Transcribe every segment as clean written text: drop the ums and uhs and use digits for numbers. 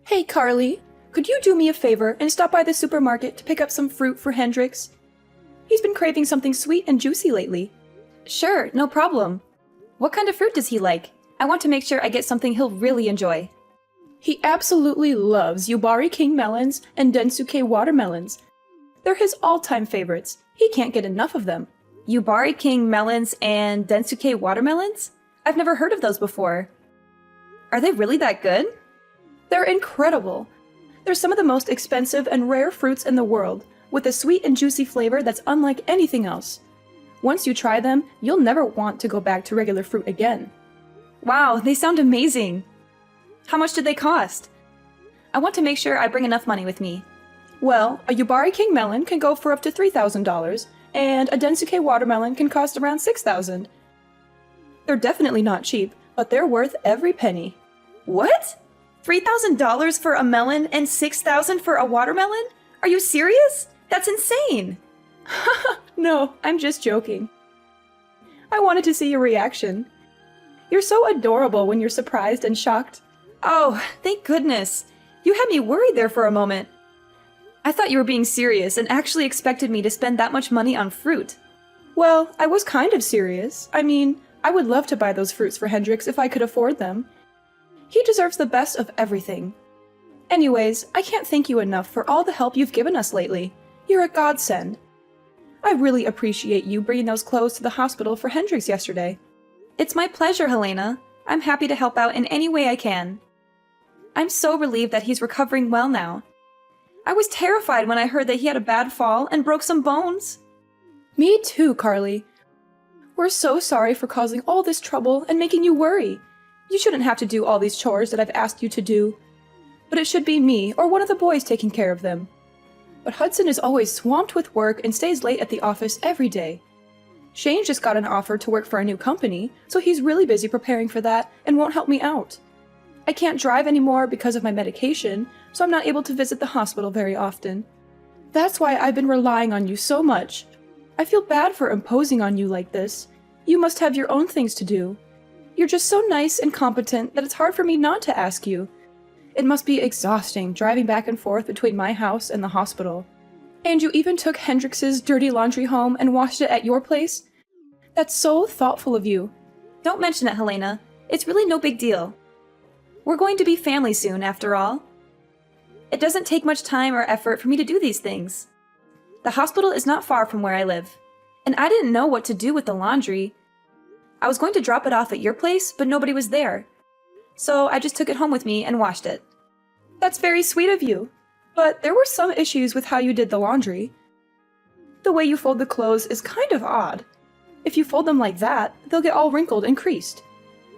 Hey, Carly, could you do me a favor and stop by the supermarket to pick up some fruit for Hendrix? He's been craving something sweet and juicy lately. Sure, no problem. What kind of fruit does he like? I want to make sure I get something he'll really enjoy. He absolutely loves Yubari King melons and Densuke watermelons. They're his all-time favorites. He can't get enough of them. Yubari King melons and Densuke watermelons? I've never heard of those before. Are they really that good? They're incredible. They're some of the most expensive and rare fruits in the world, with a sweet and juicy flavor that's unlike anything else. Once you try them, you'll never want to go back to regular fruit again. Wow, they sound amazing. How much do they cost? I want to make sure I bring enough money with me. Well, a Yubari King melon can go for up to $3,000, and a Densuke watermelon can cost around $6,000. They're definitely not cheap, but they're worth every penny. What? $3,000 for a melon and $6,000 for a watermelon? Are you serious? That's insane! No, I'm just joking. I wanted to see your reaction. You're so adorable when you're surprised and shocked. Oh, thank goodness. You had me worried there for a moment. I thought you were being serious and actually expected me to spend that much money on fruit. Well, I was kind of serious. I mean, I would love to buy those fruits for Hendrix if I could afford them. He deserves the best of everything. Anyways, I can't thank you enough for all the help you've given us lately. You're a godsend. I really appreciate you bringing those clothes to the hospital for Hendrix yesterday. It's my pleasure, Helena. I'm happy to help out in any way I can. I'm so relieved that he's recovering well now. I was terrified when I heard that he had a bad fall and broke some bones. Me too, Carly. We're so sorry for causing all this trouble and making you worry. You shouldn't have to do all these chores that I've asked you to do. But it should be me or one of the boys taking care of them. But Hudson is always swamped with work and stays late at the office every day. Shane just got an offer to work for a new company, so he's really busy preparing for that and won't help me out. I can't drive anymore because of my medication, so I'm not able to visit the hospital very often. That's why I've been relying on you so much. I feel bad for imposing on you like this. You must have your own things to do. You're just so nice and competent that it's hard for me not to ask you. It must be exhausting driving back and forth between my house and the hospital. And you even took Hendrix's dirty laundry home and washed it at your place? That's so thoughtful of you. Don't mention it, Helena. It's really no big deal. We're going to be family soon, after all. It doesn't take much time or effort for me to do these things. The hospital is not far from where I live, and I didn't know what to do with the laundry. I was going to drop it off at your place, but nobody was there. So I just took it home with me and washed it. That's very sweet of you, but there were some issues with how you did the laundry. The way you fold the clothes is kind of odd. If you fold them like that, they'll get all wrinkled and creased.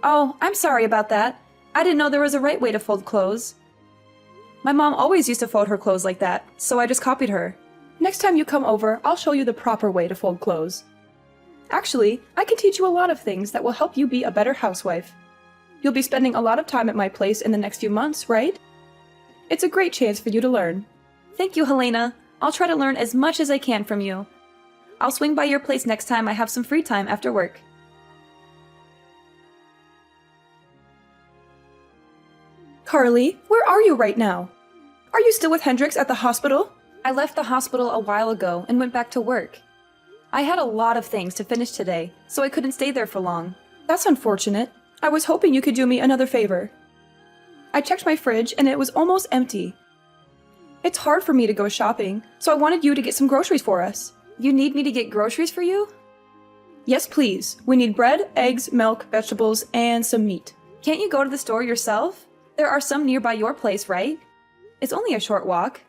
Oh, I'm sorry about that. I didn't know there was a right way to fold clothes. My mom always used to fold her clothes like that, so I just copied her. Next time you come over, I'll show you the proper way to fold clothes. Actually, I can teach you a lot of things that will help you be a better housewife. You'll be spending a lot of time at my place in the next few months, right? It's a great chance for you to learn. Thank you, Helena. I'll try to learn as much as I can from you. I'll swing by your place next time I have some free time after work. Carly, where are you right now? Are you still with Hendrix at the hospital? I left the hospital a while ago and went back to work. I had a lot of things to finish today, so I couldn't stay there for long. That's unfortunate. I was hoping you could do me another favor. I checked my fridge and it was almost empty. It's hard for me to go shopping, so I wanted you to get some groceries for us. You need me to get groceries for you? Yes, please. We need bread, eggs, milk, vegetables, and some meat. Can't you go to the store yourself? There are some nearby your place, right? It's only a short walk.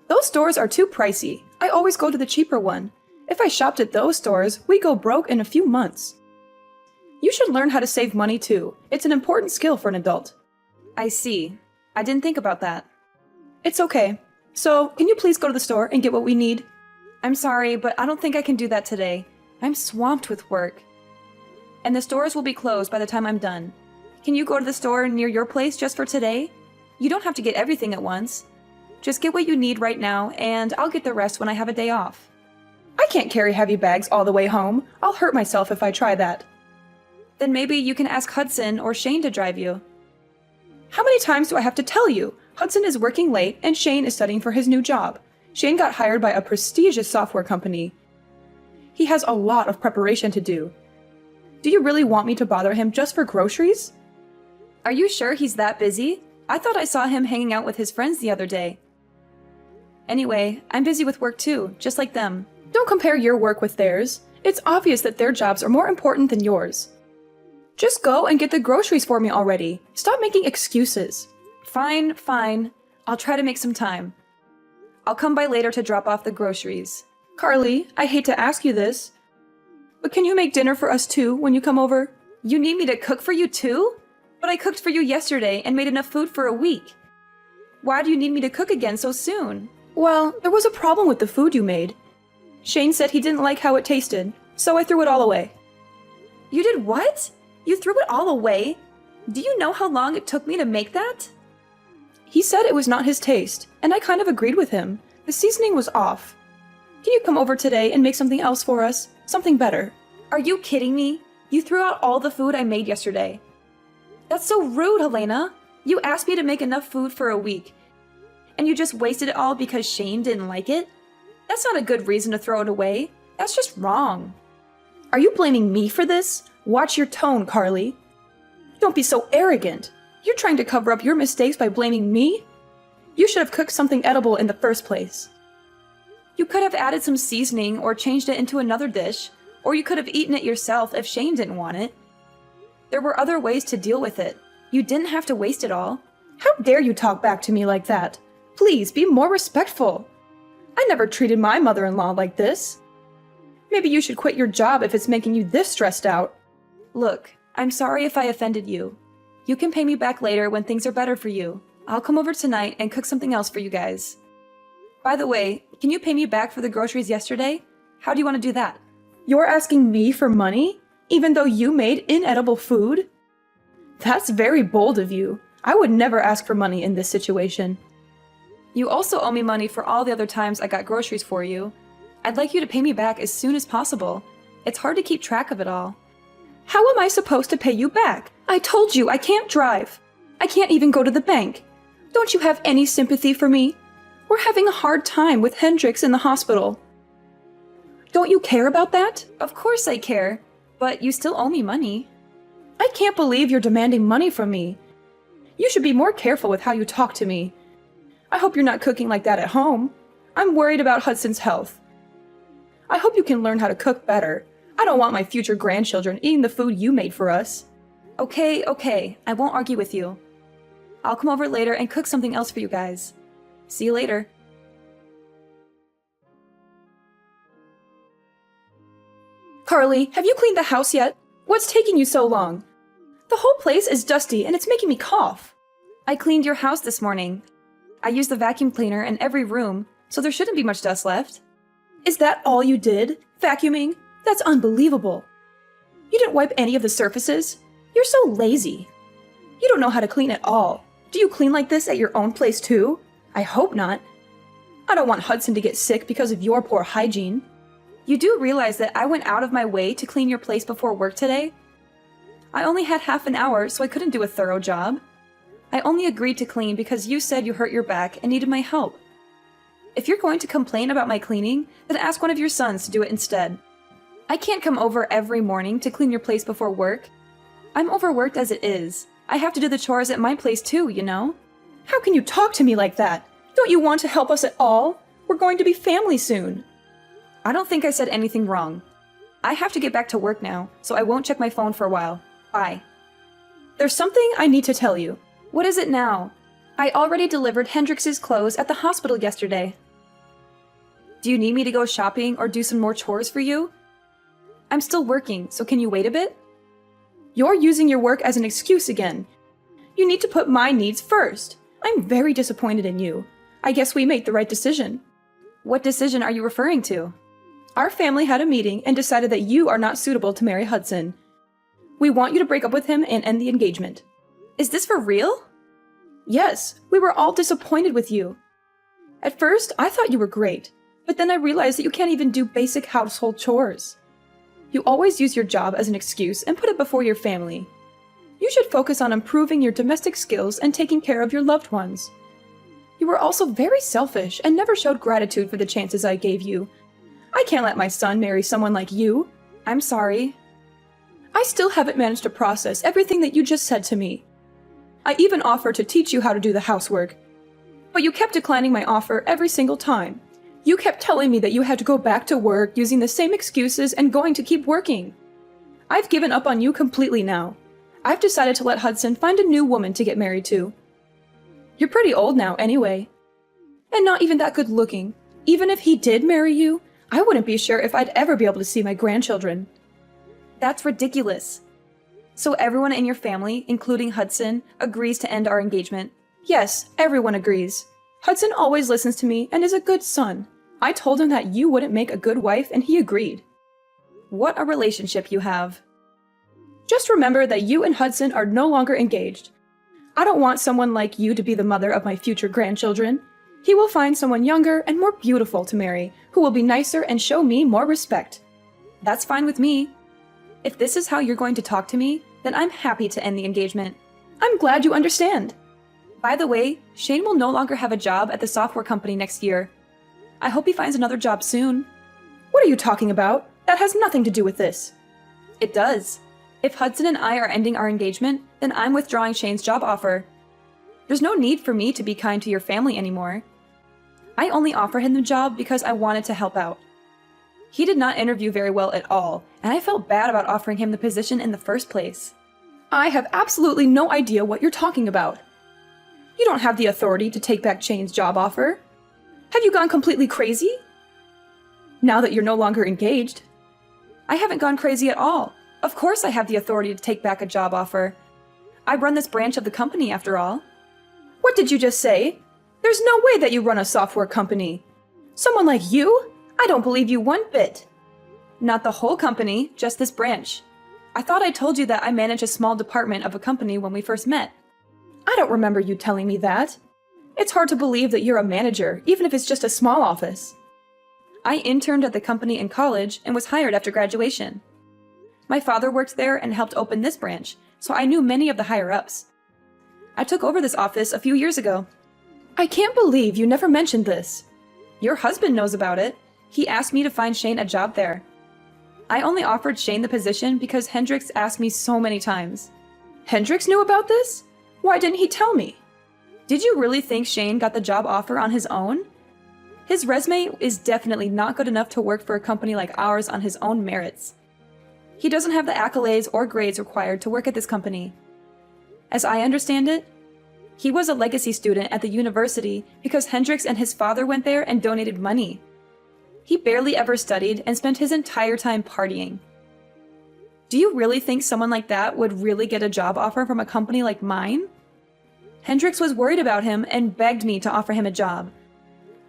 Those stores are too pricey. I always go to the cheaper one. If I shopped at those stores, we'd go broke in a few months. You should learn how to save money too. It's an important skill for an adult. I see. I didn't think about that. It's okay. So, can you please go to the store and get what we need? I'm sorry, but I don't think I can do that today. I'm swamped with work. And the stores will be closed by the time I'm done. Can you go to the store near your place just for today? You don't have to get everything at once. Just get what you need right now, and I'll get the rest when I have a day off. I can't carry heavy bags all the way home. I'll hurt myself if I try that. Then maybe you can ask Hudson or Shane to drive you. How many times do I have to tell you? Hudson is working late and Shane is studying for his new job. Shane got hired by a prestigious software company. He has a lot of preparation to do. Do you really want me to bother him just for groceries? Are you sure he's that busy? I thought I saw him hanging out with his friends the other day. Anyway, I'm busy with work too, just like them. Don't compare your work with theirs. It's obvious that their jobs are more important than yours. Just go and get the groceries for me already. Stop making excuses. Fine, fine. I'll try to make some time. I'll come by later to drop off the groceries. Carly, I hate to ask you this, but can you make dinner for us too when you come over? You need me to cook for you too? But I cooked for you yesterday and made enough food for a week. Why do you need me to cook again so soon? Well, there was a problem with the food you made. Shane said he didn't like how it tasted, so I threw it all away. You did what? You threw it all away? Do you know how long it took me to make that? He said it was not his taste, and I kind of agreed with him. The seasoning was off. Can you come over today and make something else for us? Something better. Are you kidding me? You threw out all the food I made yesterday. That's so rude, Helena. You asked me to make enough food for a week, and you just wasted it all because Shane didn't like it? That's not a good reason to throw it away. That's just wrong. Are you blaming me for this? Watch your tone, Carly. Don't be so arrogant. You're trying to cover up your mistakes by blaming me? You should have cooked something edible in the first place. You could have added some seasoning or changed it into another dish, or you could have eaten it yourself if Shane didn't want it. There were other ways to deal with it. You didn't have to waste it all. How dare you talk back to me like that? Please, be more respectful. I never treated my mother-in-law like this. Maybe you should quit your job if it's making you this stressed out. Look, I'm sorry if I offended you. You can pay me back later when things are better for you. I'll come over tonight and cook something else for you guys. By the way, can you pay me back for the groceries yesterday? How do you want to do that? You're asking me for money, even though you made inedible food? That's very bold of you. I would never ask for money in this situation. You also owe me money for all the other times I got groceries for you. I'd like you to pay me back as soon as possible. It's hard to keep track of it all. How am I supposed to pay you back? I told you I can't drive. I can't even go to the bank. Don't you have any sympathy for me? We're having a hard time with Hendrix in the hospital. Don't you care about that? Of course I care, but you still owe me money. I can't believe you're demanding money from me. You should be more careful with how you talk to me. I hope you're not cooking like that at home. I'm worried about Hudson's health. I hope you can learn how to cook better. I don't want my future grandchildren eating the food you made for us. Okay, I won't argue with you. I'll come over later and cook something else for you guys. See you later. Carly, have you cleaned the house yet? What's taking you so long? The whole place is dusty and it's making me cough. I cleaned your house this morning. I used the vacuum cleaner in every room, so there shouldn't be much dust left. Is that all you did? Vacuuming? That's unbelievable. You didn't wipe any of the surfaces? You're so lazy. You don't know how to clean at all. Do you clean like this at your own place too? I hope not. I don't want Hudson to get sick because of your poor hygiene. You do realize that I went out of my way to clean your place before work today? I only had half an hour, so I couldn't do a thorough job. I only agreed to clean because you said you hurt your back and needed my help. If you're going to complain about my cleaning, then ask one of your sons to do it instead. I can't come over every morning to clean your place before work. I'm overworked as it is. I have to do the chores at my place too, you know? How can you talk to me like that? Don't you want to help us at all? We're going to be family soon. I don't think I said anything wrong. I have to get back to work now, so I won't check my phone for a while. Bye. There's something I need to tell you. What is it now? I already delivered Hendrix's clothes at the hospital yesterday. Do you need me to go shopping or do some more chores for you? I'm still working, so can you wait a bit? You're using your work as an excuse again. You need to put my needs first. I'm very disappointed in you. I guess we made the right decision. What decision are you referring to? Our family had a meeting and decided that you are not suitable to marry Hudson. We want you to break up with him and end the engagement. Is this for real? Yes, we were all disappointed with you. At first, I thought you were great, but then I realized that you can't even do basic household chores. You always use your job as an excuse and put it before your family. You should focus on improving your domestic skills and taking care of your loved ones. You were also very selfish and never showed gratitude for the chances I gave you. I can't let my son marry someone like you. I'm sorry. I still haven't managed to process everything that you just said to me. I even offered to teach you how to do the housework. But you kept declining my offer every single time. You kept telling me that you had to go back to work using the same excuses and going to keep working. I've given up on you completely now. I've decided to let Hudson find a new woman to get married to. You're pretty old now anyway. And not even that good looking. Even if he did marry you, I wouldn't be sure if I'd ever be able to see my grandchildren. That's ridiculous. So everyone in your family, including Hudson, agrees to end our engagement? Yes, everyone agrees. Hudson always listens to me and is a good son. I told him that you wouldn't make a good wife and he agreed. What a relationship you have. Just remember that you and Hudson are no longer engaged. I don't want someone like you to be the mother of my future grandchildren. He will find someone younger and more beautiful to marry, who will be nicer and show me more respect. That's fine with me. If this is how you're going to talk to me, then I'm happy to end the engagement. I'm glad you understand. By the way, Shane will no longer have a job at the software company next year. I hope he finds another job soon. What are you talking about? That has nothing to do with this. It does. If Hudson and I are ending our engagement, then I'm withdrawing Shane's job offer. There's no need for me to be kind to your family anymore. I only offered him the job because I wanted to help out. He did not interview very well at all, and I felt bad about offering him the position in the first place. I have absolutely no idea what you're talking about. You don't have the authority to take back Shane's job offer. Have you gone completely crazy? Now that you're no longer engaged. I haven't gone crazy at all. Of course I have the authority to take back a job offer. I run this branch of the company after all. What did you just say? There's no way that you run a software company. Someone like you? I don't believe you one bit. Not the whole company, just this branch. I thought I told you that I manage a small department of a company when we first met. I don't remember you telling me that. It's hard to believe that you're a manager, even if it's just a small office. I interned at the company in college and was hired after graduation. My father worked there and helped open this branch, so I knew many of the higher-ups. I took over this office a few years ago. I can't believe you never mentioned this. Your husband knows about it. He asked me to find Shane a job there. I only offered Shane the position because Hendrix asked me so many times. Hendrix knew about this? Why didn't he tell me? Did you really think Shane got the job offer on his own? His resume is definitely not good enough to work for a company like ours on his own merits. He doesn't have the accolades or grades required to work at this company. As I understand it, he was a legacy student at the university because Hendrix and his father went there and donated money. He barely ever studied and spent his entire time partying. Do you really think someone like that would really get a job offer from a company like mine? Hendrix was worried about him and begged me to offer him a job.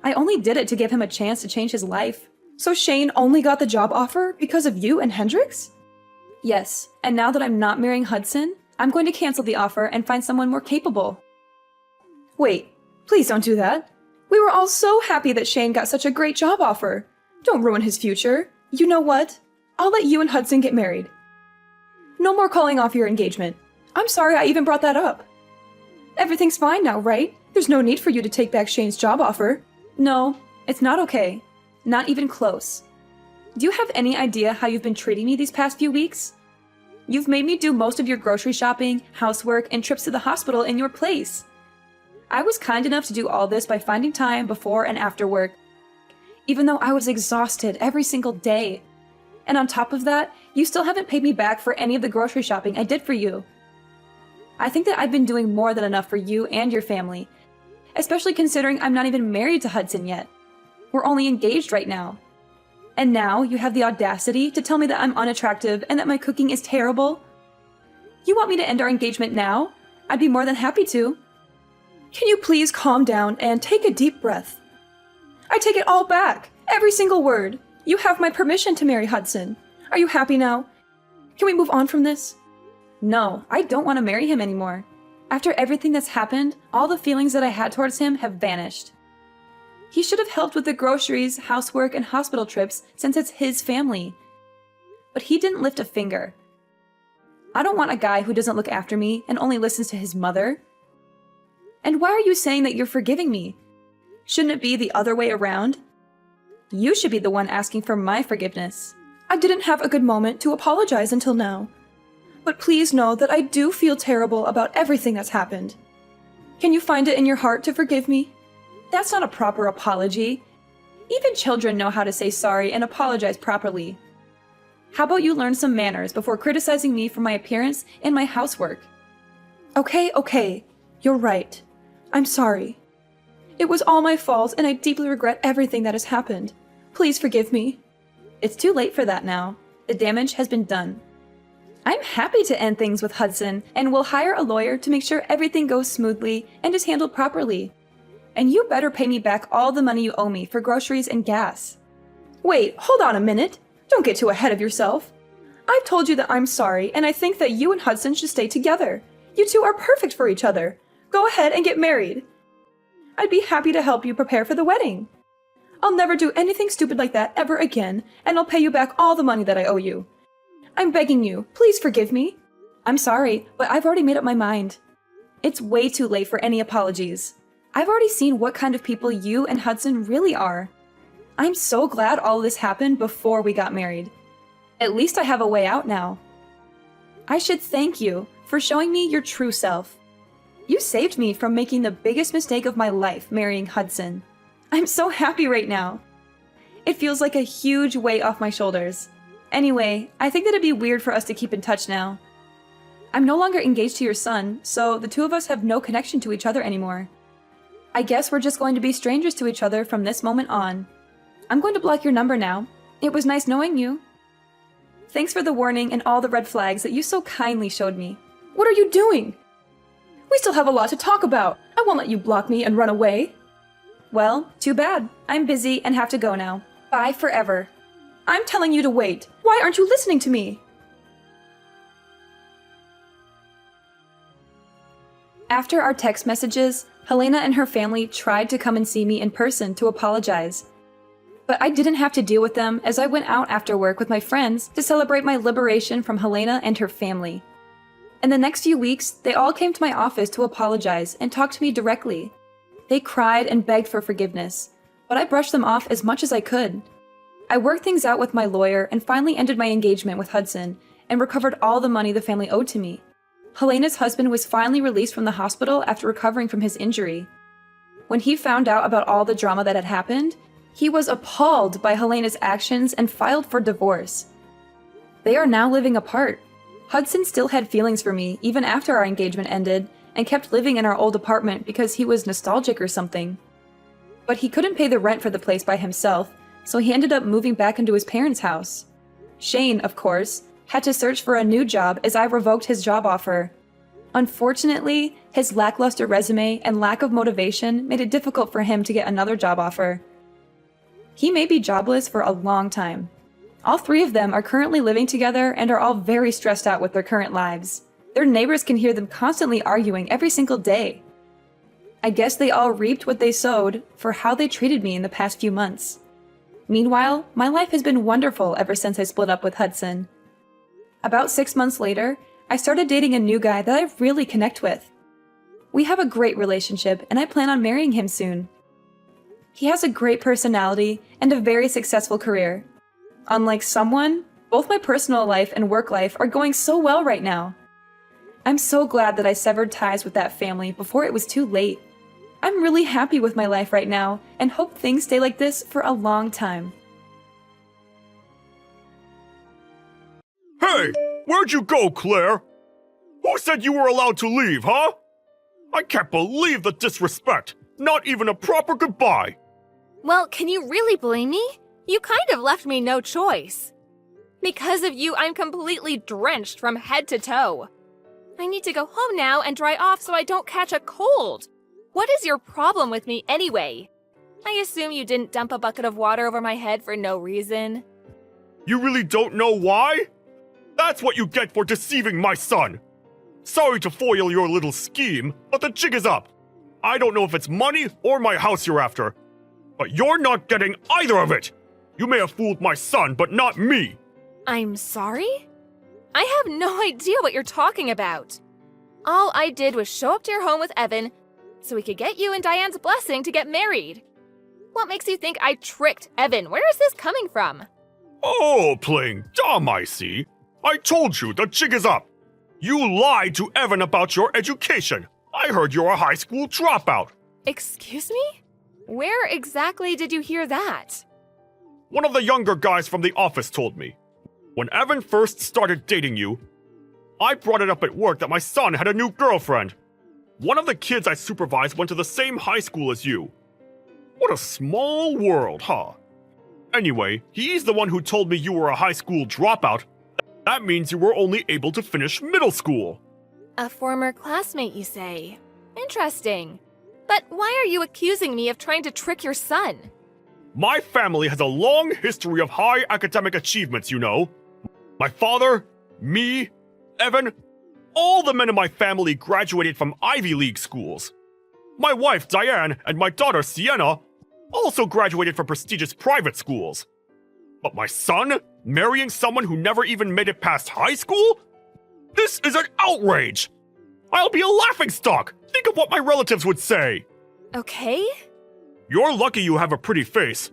I only did it to give him a chance to change his life. So Shane only got the job offer because of you and Hendrix? Yes, and now that I'm not marrying Hudson, I'm going to cancel the offer and find someone more capable. Wait, please don't do that. We were all so happy that Shane got such a great job offer. Don't ruin his future. You know what? I'll let you and Hudson get married. No more calling off your engagement. I'm sorry I even brought that up. Everything's fine now, right? There's no need for you to take back Shane's job offer. No, it's not okay. Not even close. Do you have any idea how you've been treating me these past few weeks? You've made me do most of your grocery shopping, housework, and trips to the hospital in your place. I was kind enough to do all this by finding time before and after work, even though I was exhausted every single day. And on top of that, you still haven't paid me back for any of the grocery shopping I did for you. I think that I've been doing more than enough for you and your family, especially considering I'm not even married to Hudson yet. We're only engaged right now. And now you have the audacity to tell me that I'm unattractive and that my cooking is terrible? You want me to end our engagement now? I'd be more than happy to. Can you please calm down and take a deep breath? I take it all back, every single word. You have my permission to marry Hudson. Are you happy now? Can we move on from this? No, I don't want to marry him anymore. After everything that's happened, all the feelings that I had towards him have vanished. He should have helped with the groceries, housework, and hospital trips since it's his family. But he didn't lift a finger. I don't want a guy who doesn't look after me and only listens to his mother. And why are you saying that you're forgiving me? Shouldn't it be the other way around? You should be the one asking for my forgiveness. I didn't have a good moment to apologize until now. But please know that I do feel terrible about everything that's happened. Can you find it in your heart to forgive me? That's not a proper apology. Even children know how to say sorry and apologize properly. How about you learn some manners before criticizing me for my appearance and my housework? Okay. You're right. I'm sorry. It was all my fault, and I deeply regret everything that has happened. Please forgive me. It's too late for that now. The damage has been done. I'm happy to end things with Hudson, and will hire a lawyer to make sure everything goes smoothly and is handled properly. And you better pay me back all the money you owe me for groceries and gas. Wait, hold on a minute. Don't get too ahead of yourself. I've told you that I'm sorry, and I think that you and Hudson should stay together. You two are perfect for each other. Go ahead and get married. I'd be happy to help you prepare for the wedding. I'll never do anything stupid like that ever again, and I'll pay you back all the money that I owe you. I'm begging you, please forgive me. I'm sorry, but I've already made up my mind. It's way too late for any apologies. I've already seen what kind of people you and Hudson really are. I'm so glad all this happened before we got married. At least I have a way out now. I should thank you for showing me your true self. You saved me from making the biggest mistake of my life, marrying Hudson. I'm so happy right now. It feels like a huge weight off my shoulders. Anyway, I think that it'd be weird for us to keep in touch now. I'm no longer engaged to your son, so the two of us have no connection to each other anymore. I guess we're just going to be strangers to each other from this moment on. I'm going to block your number now. It was nice knowing you. Thanks for the warning and all the red flags that you so kindly showed me. What are you doing? We still have a lot to talk about. I won't let you block me and run away. Well, too bad. I'm busy and have to go now. Bye forever. I'm telling you to wait. Why aren't you listening to me? After our text messages, Helena and her family tried to come and see me in person to apologize. But I didn't have to deal with them as I went out after work with my friends to celebrate my liberation from Helena and her family. In the next few weeks, they all came to my office to apologize and talk to me directly. They cried and begged for forgiveness, but I brushed them off as much as I could. I worked things out with my lawyer and finally ended my engagement with Hudson and recovered all the money the family owed to me. Helena's husband was finally released from the hospital after recovering from his injury. When he found out about all the drama that had happened, he was appalled by Helena's actions and filed for divorce. They are now living apart. Hudson still had feelings for me even after our engagement ended and kept living in our old apartment because he was nostalgic or something. But he couldn't pay the rent for the place by himself, so he ended up moving back into his parents' house. Shane, of course, had to search for a new job as I revoked his job offer. Unfortunately, his lackluster resume and lack of motivation made it difficult for him to get another job offer. He may be jobless for a long time. All three of them are currently living together and are all very stressed out with their current lives. Their neighbors can hear them constantly arguing every single day. I guess they all reaped what they sowed for how they treated me in the past few months. Meanwhile, my life has been wonderful ever since I split up with Hudson. About 6 months later, I started dating a new guy that I really connect with. We have a great relationship, and I plan on marrying him soon. He has a great personality and a very successful career. Unlike someone, both my personal life and work life are going so well right now. I'm so glad that I severed ties with that family before it was too late. I'm really happy with my life right now and hope things stay like this for a long time. Hey! Where'd you go, Claire? Who said you were allowed to leave, huh? I can't believe the disrespect! Not even a proper goodbye! Well, can you really blame me? You kind of left me no choice. Because of you, I'm completely drenched from head to toe. I need to go home now and dry off so I don't catch a cold. What is your problem with me anyway? I assume you didn't dump a bucket of water over my head for no reason. You really don't know why? That's what you get for deceiving my son! Sorry to foil your little scheme, but the jig is up. I don't know if it's money or my house you're after, but you're not getting either of it! You may have fooled my son, but not me! I'm sorry? I have no idea what you're talking about. All I did was show up to your home with Evan, so we could get you and Diane's blessing to get married. What makes you think I tricked Evan? Where is this coming from? Oh, playing dumb, I see. I told you, the jig is up. You lied to Evan about your education. I heard you're a high school dropout. Excuse me? Where exactly did you hear that? One of the younger guys from the office told me. When Evan first started dating you, I brought it up at work that my son had a new girlfriend. One of the kids I supervised went to the same high school as you. What a small world, huh? Anyway, he's the one who told me you were a high school dropout. That means you were only able to finish middle school. A former classmate, you say? Interesting. But why are you accusing me of trying to trick your son? My family has a long history of high academic achievements, you know. My father, me, Evan, all the men in my family graduated from Ivy League schools. My wife, Diane, and my daughter, Sienna, also graduated from prestigious private schools. But my son, marrying someone who never even made it past high school? This is an outrage! I'll be a laughingstock! Think of what my relatives would say! Okay. You're lucky you have a pretty face.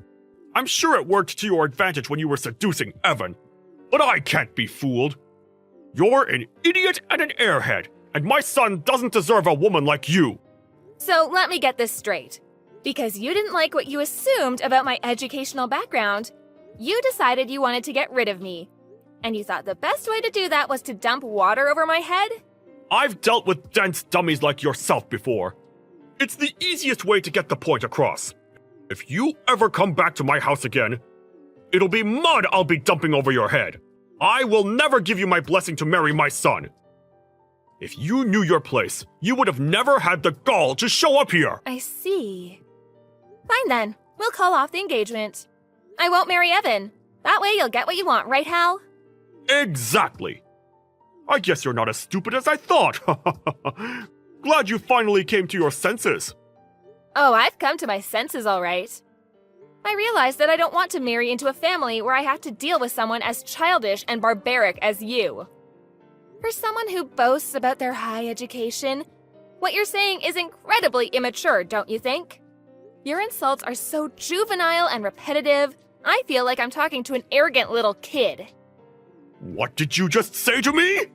I'm sure it worked to your advantage when you were seducing Evan. But I can't be fooled. You're an idiot and an airhead, and my son doesn't deserve a woman like you. So let me get this straight. Because you didn't like what you assumed about my educational background, you decided you wanted to get rid of me. And you thought the best way to do that was to dump water over my head? I've dealt with dense dummies like yourself before. It's the easiest way to get the point across. If you ever come back to my house again, it'll be mud I'll be dumping over your head. I will never give you my blessing to marry my son. If you knew your place, you would have never had the gall to show up here. I see. Fine then, we'll call off the engagement. I won't marry Evan. That way you'll get what you want, right, Hal? Exactly. I guess you're not as stupid as I thought. Glad you finally came to your senses. Oh, I've come to my senses all right. I realize that I don't want to marry into a family where I have to deal with someone as childish and barbaric as you. For someone who boasts about their high education, what you're saying is incredibly immature, don't you think? Your insults are so juvenile and repetitive, I feel like I'm talking to an arrogant little kid. What did you just say to me?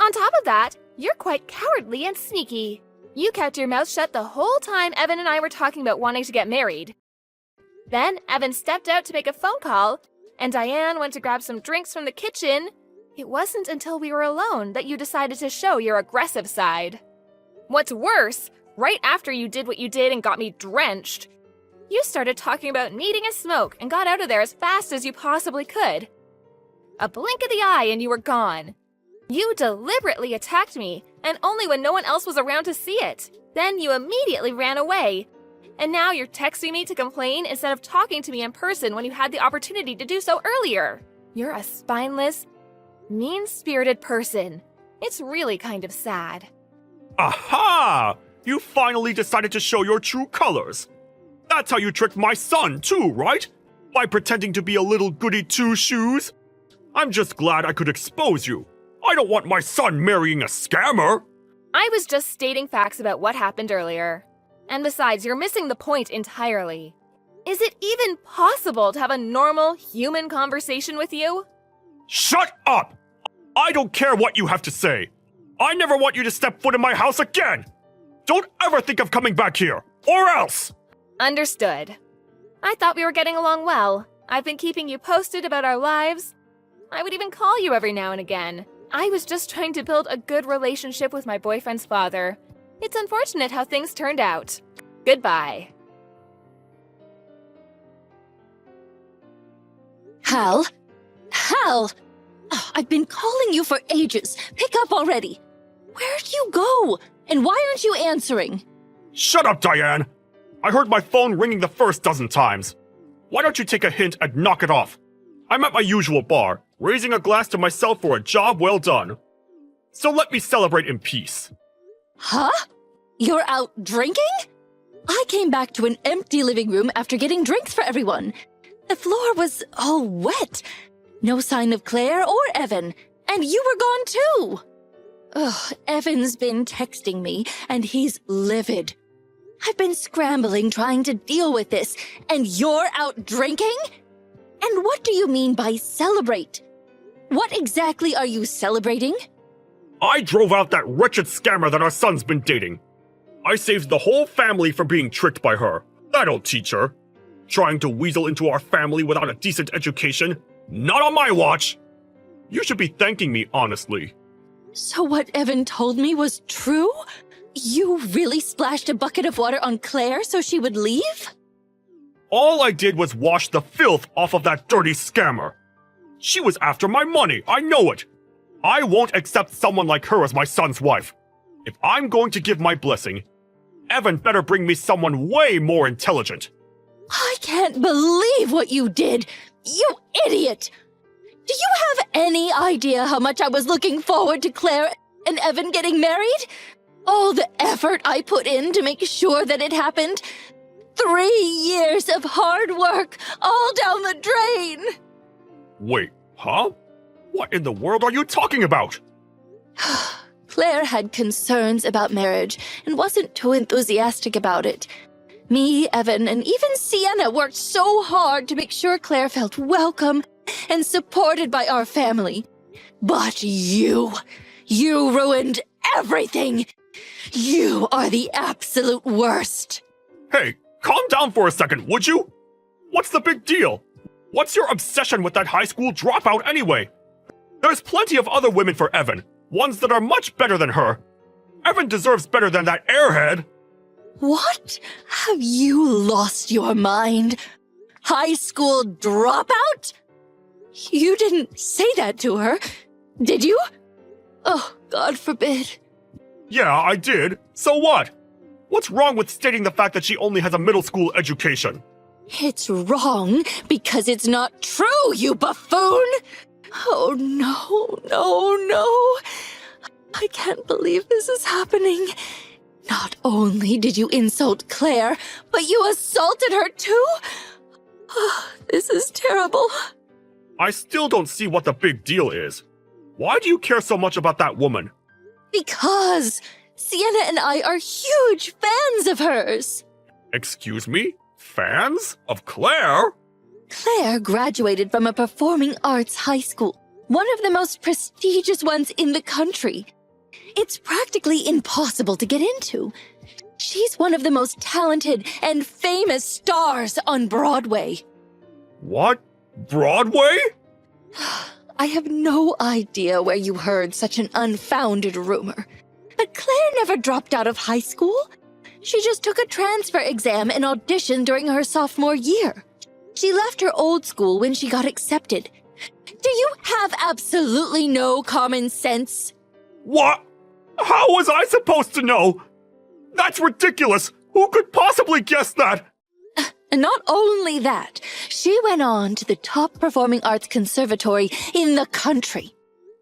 On top of that, you're quite cowardly and sneaky. You kept your mouth shut the whole time Evan and I were talking about wanting to get married. Then Evan stepped out to make a phone call, and Diane went to grab some drinks from the kitchen. It wasn't until we were alone that you decided to show your aggressive side. What's worse, right after you did what you did and got me drenched, you started talking about needing a smoke and got out of there as fast as you possibly could. A blink of the eye and you were gone. You deliberately attacked me, and only when no one else was around to see it. Then you immediately ran away. And now you're texting me to complain instead of talking to me in person when you had the opportunity to do so earlier. You're a spineless, mean-spirited person. It's really kind of sad. Aha! You finally decided to show your true colors. That's how you tricked my son, too, right? By pretending to be a little goody two-shoes. I'm just glad I could expose you. I don't want my son marrying a scammer. I was just stating facts about what happened earlier. And besides, you're missing the point entirely. Is it even possible to have a normal, human conversation with you? Shut up! I don't care what you have to say. I never want you to step foot in my house again. Don't ever think of coming back here, or else! Understood. I thought we were getting along well. I've been keeping you posted about our lives. I would even call you every now and again. I was just trying to build a good relationship with my boyfriend's father. It's unfortunate how things turned out. Goodbye. Hal? Hal! Oh, I've been calling you for ages. Pick up already. Where'd you go? And why aren't you answering? Shut up, Diane! I heard my phone ringing the first dozen times. Why don't you take a hint and knock it off? I'm at my usual bar, raising a glass to myself for a job well done. So let me celebrate in peace. Huh? You're out drinking? I came back to an empty living room after getting drinks for everyone. The floor was all wet. No sign of Claire or Evan. And you were gone too. Ugh, Evan's been texting me, and he's livid. I've been scrambling trying to deal with this, and you're out drinking? And what do you mean by celebrate? What exactly are you celebrating? I drove out that wretched scammer that our son's been dating. I saved the whole family from being tricked by her. That'll teach her. Trying to weasel into our family without a decent education? Not on my watch! You should be thanking me, honestly. So what Evan told me was true? You really splashed a bucket of water on Claire so she would leave? All I did was wash the filth off of that dirty scammer. She was after my money, I know it. I won't accept someone like her as my son's wife. If I'm going to give my blessing, Evan better bring me someone way more intelligent. I can't believe what you did! You idiot! Do you have any idea how much I was looking forward to Claire and Evan getting married? All the effort I put in to make sure that it happened. 3 years of hard work, all down the drain! Wait, huh? What in the world are you talking about? Claire had concerns about marriage and wasn't too enthusiastic about it. Me, Evan, and even Sienna worked so hard to make sure Claire felt welcome and supported by our family. But you ruined everything! You are the absolute worst! Hey, calm down for a second, would you? What's the big deal? What's your obsession with that high school dropout anyway? There's plenty of other women for Evan, ones that are much better than her. Evan deserves better than that airhead. What? Have you lost your mind? High school dropout? You didn't say that to her, did you? Oh, God forbid. Yeah, I did. So what? What's wrong with stating the fact that she only has a middle school education? It's wrong because it's not true, you buffoon! Oh, no. I can't believe this is happening. Not only did you insult Claire, but you assaulted her too? Oh, this is terrible. I still don't see what the big deal is. Why do you care so much about that woman? Because Sienna and I are huge fans of hers. Excuse me? Fans? Of Claire? Claire graduated from a performing arts high school, one of the most prestigious ones in the country. It's practically impossible to get into. She's one of the most talented and famous stars on Broadway. What? Broadway? I have no idea where you heard such an unfounded rumor. But Claire never dropped out of high school. She just took a transfer exam and auditioned during her sophomore year. She left her old school when she got accepted. Do you have absolutely no common sense? What? How was I supposed to know? That's ridiculous! Who could possibly guess that? And not only that, she went on to the top performing arts conservatory in the country.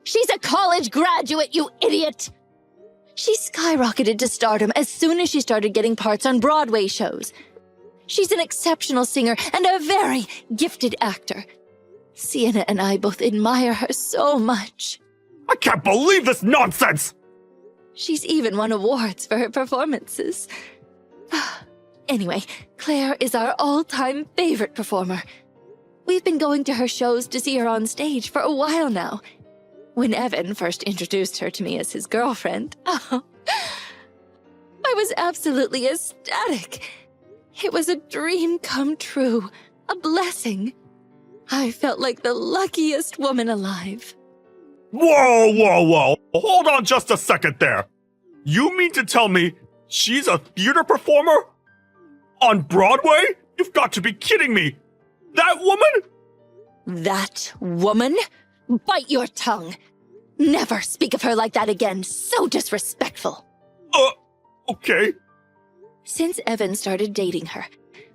She's a college graduate, you idiot! She skyrocketed to stardom as soon as she started getting parts on Broadway shows. She's an exceptional singer and a very gifted actor. Sienna and I both admire her so much. I can't believe this nonsense! She's even won awards for her performances. Anyway, Claire is our all-time favorite performer. We've been going to her shows to see her on stage for a while now. When Evan first introduced her to me as his girlfriend, I was absolutely ecstatic. It was a dream come true, a blessing. I felt like the luckiest woman alive. Whoa! Hold on just a second there. You mean to tell me she's a theater performer? On Broadway? You've got to be kidding me! That woman? That woman? Bite your tongue. Never speak of her like that again. So disrespectful. Okay. Since Evan started dating her,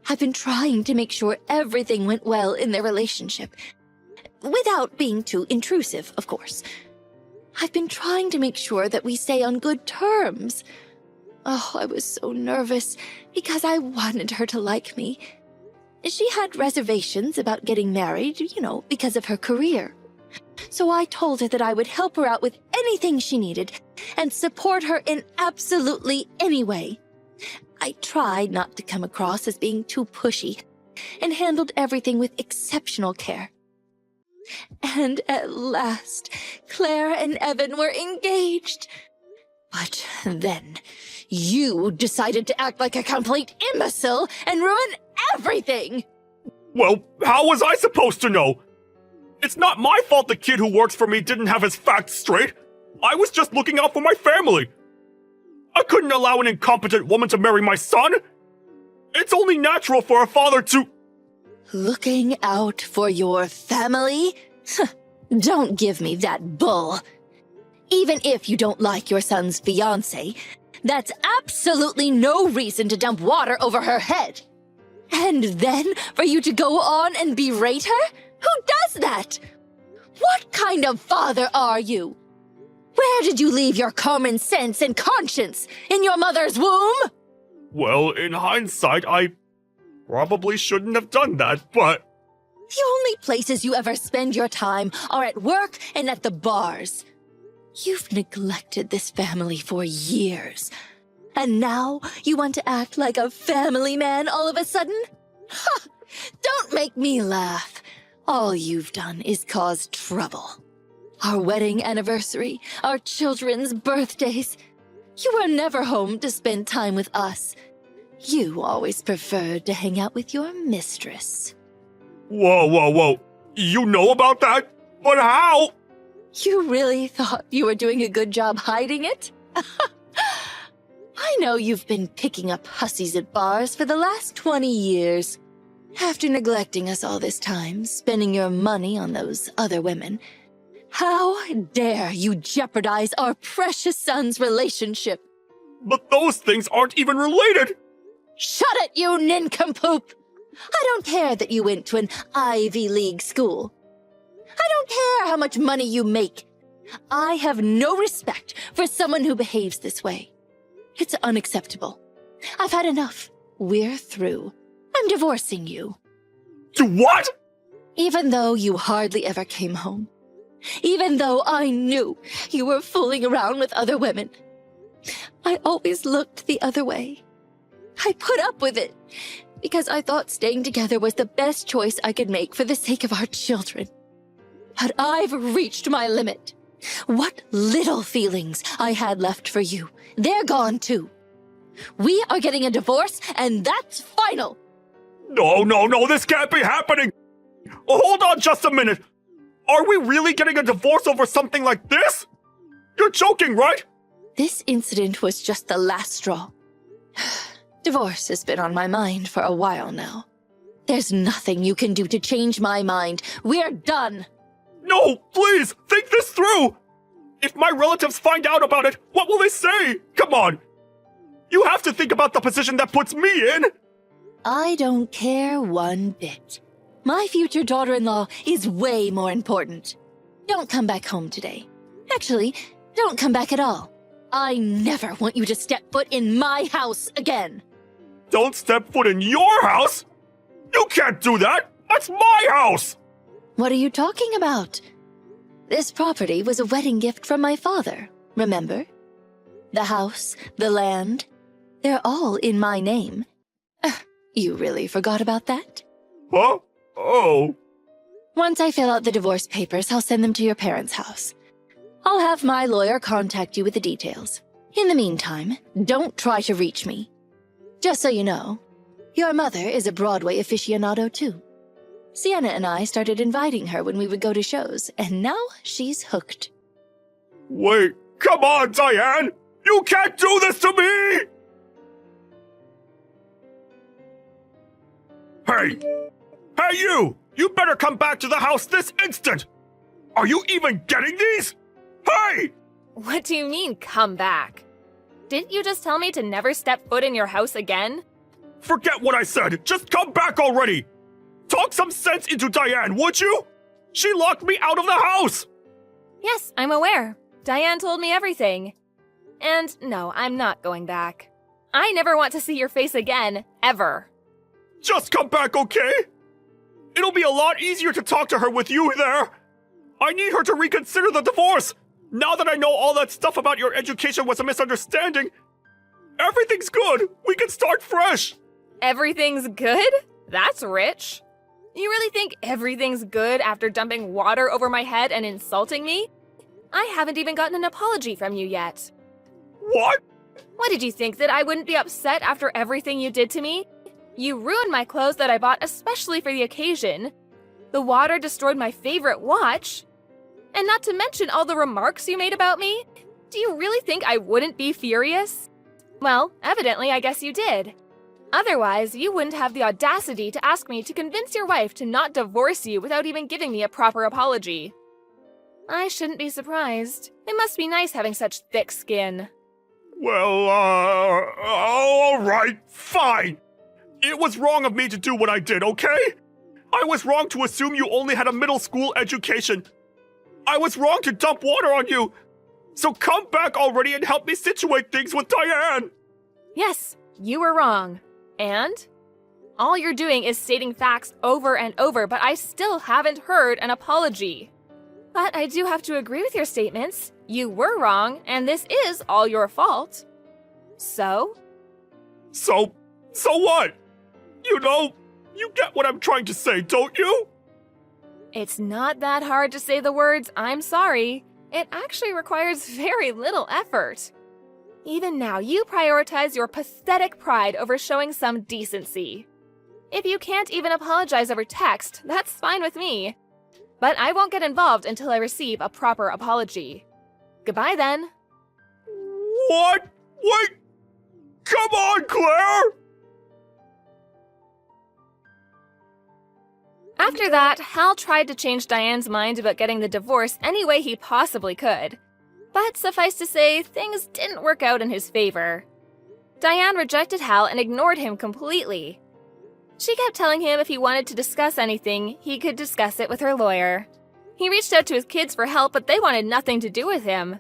I've been trying to make sure everything went well in their relationship. Without being too intrusive, of course. I've been trying to make sure that we stay on good terms. Oh, I was so nervous because I wanted her to like me. She had reservations about getting married, because of her career. So I told her that I would help her out with anything she needed and support her in absolutely any way. I tried not to come across as being too pushy and handled everything with exceptional care. And at last, Claire and Evan were engaged. But then, you decided to act like a complete imbecile and ruin everything! Well, how was I supposed to know? It's not my fault the kid who works for me didn't have his facts straight. I was just looking out for my family. I couldn't allow an incompetent woman to marry my son. It's only natural for a father to... Looking out for your family? Don't give me that bull. Even if you don't like your son's fiancé, that's absolutely no reason to dump water over her head. And then for you to go on and berate her? Who does that? What kind of father are you? Where did you leave your common sense and conscience? In your mother's womb? Well, in hindsight, I probably shouldn't have done that, but... The only places you ever spend your time are at work and at the bars. You've neglected this family for years. And now you want to act like a family man all of a sudden? Ha! Don't make me laugh. All you've done is cause trouble. Our wedding anniversary, our children's birthdays. You were never home to spend time with us. You always preferred to hang out with your mistress. Whoa. You know about that? But how? You really thought you were doing a good job hiding it? I know you've been picking up hussies at bars for the last 20 years. After neglecting us all this time, spending your money on those other women, how dare you jeopardize our precious son's relationship? But those things aren't even related! Shut it, you nincompoop! I don't care that you went to an Ivy League school. I don't care how much money you make. I have no respect for someone who behaves this way. It's unacceptable. I've had enough. We're through. I'm divorcing you. You what? Even though you hardly ever came home. Even though I knew you were fooling around with other women. I always looked the other way. I put up with it because I thought staying together was the best choice I could make for the sake of our children. But I've reached my limit. What little feelings I had left for you, they're gone too. We are getting a divorce, and that's final. No, this can't be happening! Oh, hold on just a minute! Are we really getting a divorce over something like this? You're joking, right? This incident was just the last straw. Divorce has been on my mind for a while now. There's nothing you can do to change my mind. We're done! No, please, think this through! If my relatives find out about it, what will they say? Come on! You have to think about the position that puts me in! I don't care one bit. My future daughter-in-law is way more important. Don't come back home today. Actually, don't come back at all. I never want you to step foot in my house again. Don't step foot in your house? You can't do that! That's my house! What are you talking about? This property was a wedding gift from my father, remember? The house, the land, they're all in my name. You really forgot about that? Huh? Oh. Once I fill out the divorce papers, I'll send them to your parents' house. I'll have my lawyer contact you with the details. In the meantime, don't try to reach me. Just so you know, your mother is a Broadway aficionado too. Sienna and I started inviting her when we would go to shows, and now she's hooked. Wait, come on, Diane! You can't do this to me! Hey you! You better come back to the house this instant! Are you even getting these? Hey! What do you mean, come back? Didn't you just tell me to never step foot in your house again? Forget what I said! Just come back already! Talk some sense into Diane, would you? She locked me out of the house! Yes, I'm aware. Diane told me everything. And no, I'm not going back. I never want to see your face again, ever. Just come back, okay? It'll be a lot easier to talk to her with you there. I need her to reconsider the divorce. Now that I know all that stuff about your education was a misunderstanding, Everything's good! We can start fresh! Everything's good? That's rich. You really think everything's good after dumping water over my head and insulting me? I haven't even gotten an apology from you yet. What? What did you think, that I wouldn't be upset after everything you did to me? You ruined my clothes that I bought especially for the occasion. The water destroyed my favorite watch. And not to mention all the remarks you made about me. Do you really think I wouldn't be furious? Well, evidently I guess you did. Otherwise, you wouldn't have the audacity to ask me to convince your wife to not divorce you without even giving me a proper apology. I shouldn't be surprised. It must be nice having such thick skin. Well, alright, fine. It was wrong of me to do what I did, okay? I was wrong to assume you only had a middle school education. I was wrong to dump water on you. So come back already and help me situate things with Diane. Yes, you were wrong. And? All you're doing is stating facts over and over, but I still haven't heard an apology. But I do have to agree with your statements. You were wrong, and this is all your fault. So? So what? You get what I'm trying to say, don't you? It's not that hard to say the words, "I'm sorry." It actually requires very little effort. Even now, you prioritize your pathetic pride over showing some decency. If you can't even apologize over text, that's fine with me. But I won't get involved until I receive a proper apology. Goodbye then. What? Wait! Come on, Claire! After that, Hal tried to change Diane's mind about getting the divorce any way he possibly could. But suffice to say, things didn't work out in his favor. Diane rejected Hal and ignored him completely. She kept telling him if he wanted to discuss anything, he could discuss it with her lawyer. He reached out to his kids for help, but they wanted nothing to do with him.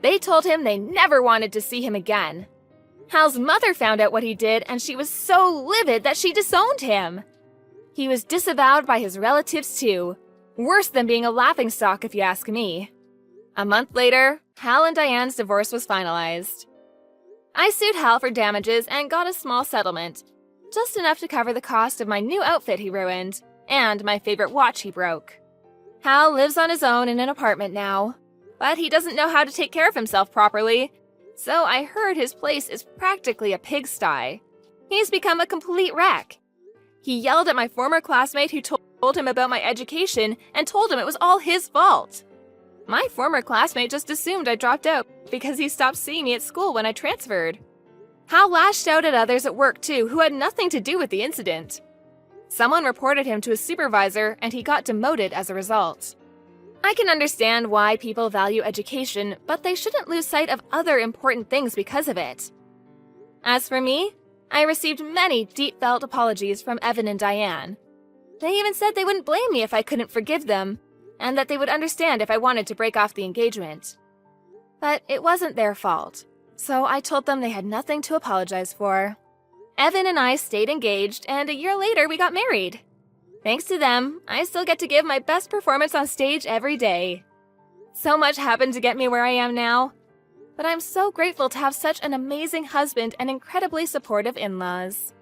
They told him they never wanted to see him again. Hal's mother found out what he did, and she was so livid that she disowned him. He was disavowed by his relatives too. Worse than being a laughingstock, if you ask me. A month later, Hal and Diane's divorce was finalized. I sued Hal for damages and got a small settlement, just enough to cover the cost of my new outfit he ruined, and my favorite watch he broke. Hal lives on his own in an apartment now, but he doesn't know how to take care of himself properly, so I heard his place is practically a pigsty. He's become a complete wreck. He yelled at my former classmate who told him about my education and told him it was all his fault. My former classmate just assumed I dropped out because he stopped seeing me at school when I transferred. Hal lashed out at others at work too who had nothing to do with the incident. Someone reported him to his supervisor and he got demoted as a result. I can understand why people value education, but they shouldn't lose sight of other important things because of it. As for me, I received many deep-felt apologies from Evan and Diane. They even said they wouldn't blame me if I couldn't forgive them, and that they would understand if I wanted to break off the engagement. But it wasn't their fault, so I told them they had nothing to apologize for. Evan and I stayed engaged, and a year later we got married. Thanks to them, I still get to give my best performance on stage every day. So much happened to get me where I am now, but I'm so grateful to have such an amazing husband and incredibly supportive in-laws.